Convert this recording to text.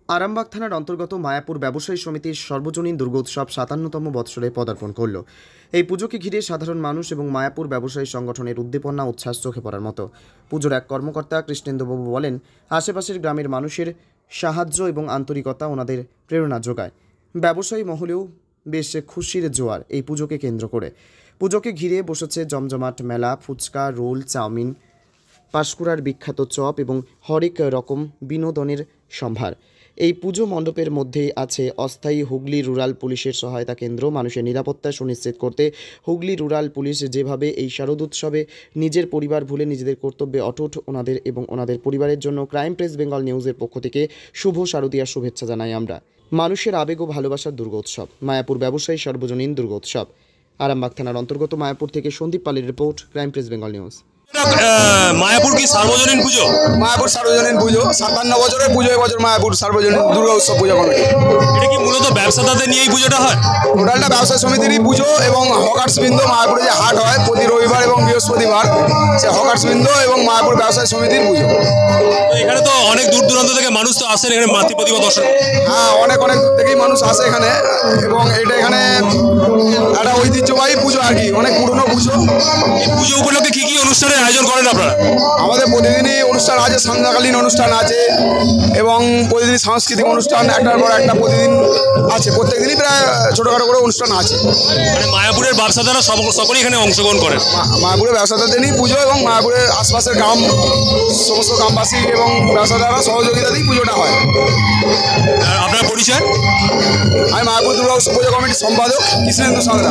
আরামবাগ থানার অন্তর্গত মায়াপুর ব্যবসায়ী সমিতির সর্বজনীন দুর্গোৎসব ৫৭তম বৎসরে পদার্পণ করল। এই পুজোকে ঘিরে সাধারণ মানুষ এবং মায়াপুর ব্যবসায়ী সংগঠনের উদ্দীপনা উচ্ছ্বাস চোখে পড়ার মতো। পুজোর এক কর্মকর্তা কৃষ্ণেন্দুবাবু বলেন, আশেপাশের গ্রামের মানুষের সাহায্য এবং আন্তরিকতা ওনাদের প্রেরণা যোগায়। ব্যবসায়ী মহলেও বেশ খুশির জোয়ার এই পুজোকে কেন্দ্র করে। পুজোকে ঘিরে বসেছে জমজমাট মেলা, ফুচকা, রোল, চাউমিন, পাঁশকুড়ার বিখ্যাত চপ এবং হরেক রকম বিনোদনের সম্ভার। এই পুজো মণ্ডপের মধ্যে আছে অস্থায়ী হুগলি রুরাল পুলিশের সহায়তা কেন্দ্র। মানুষের নিরাপত্তা সুনিশ্চিত করতে হুগলি রুরাল পুলিশ যেভাবে এই শারদোৎসবে নিজের পরিবার ভুলে নিজেদের কর্তব্যে অটুট, ওনাদের এবং ওনাদের পরিবারের জন্য ক্রাইম প্রেস বেঙ্গল নিউজের পক্ষ থেকে শুভ শারদীয়ার শুভেচ্ছা জানাই আমরা। মানুষের আবেগ ও ভালোবাসার দুর্গোৎসব, মায়াপুর ব্যবসায়ী সর্বজনীন দুর্গোৎসব। আরামবাগ থানার অন্তর্গত মায়াপুর থেকে সন্দীপ পালের report, crime press Bengal news. Mayapur কি সার্বজনীন পুজো? মায়াপুর সার্বজনীন পুজো, ৫৭ বছরের পুজো এবছর মায়াপুর সার্বজনীন দুর্গা উৎসব পুজো কমিটি। এটা কি মূলত ব্যবসাদারদের নিয়ে এই পুজোটা হয়? টোটালটা ব্যবসা সমিতিরই পুজো এবং হকার্স বৃন্দ, মায়াপুরে যে হাট হয় প্রতি রবিবার এবং বৃহস্পতিবার, সে হকার্স বৃন্দ এবং মায়াপুর ব্যবসায়ী সমিতির পুজো। তো এখানে তো অনেক দূর দূরান্ত থেকে মানুষ তো আসেন এখানে মাতৃ প্রতিমা দর্শন। হ্যাঁ, অনেক দূর থেকেই মানুষ আসে এখানে এবং এটা এখানে একটা ঐতিহ্যবাহী পুজো আর কি, অনেক পুরনো পুজো। এই পুজো উপলক্ষে কি কি অনুষ্ঠানের আয়োজন করেন আপনারা? আমাদের প্রতিদিনই অনুষ্ঠান আছে, সন্ধ্যাকালীন অনুষ্ঠান আছে এবং প্রতিদিন সাংস্কৃতিক অনুষ্ঠান একটার পর একটা প্রতিদিন আছে। প্রত্যেকদিনই প্রায় ছোটোখাটো করে অনুষ্ঠান আছে। মানে মায়াপুরের ব্যবসাদাররা সকলেই এখানে অংশগ্রহণ করেন। মায়াপুরের ব্যবসাদারদের নিয়ে পুজো এবং মায়াপুরের আশপাশের গ্রাম সমস্ত গ্রামবাসী এবং ব্যবসাদাররা সহযোগিতা দিয়ে পুজোটা হয়। আর আপনার পরিচয়? আমি মায়াপুর দুর্গা উৎসব পুজো কমিটির সম্পাদক কৃষ্ণেন্দু সাঁতরা।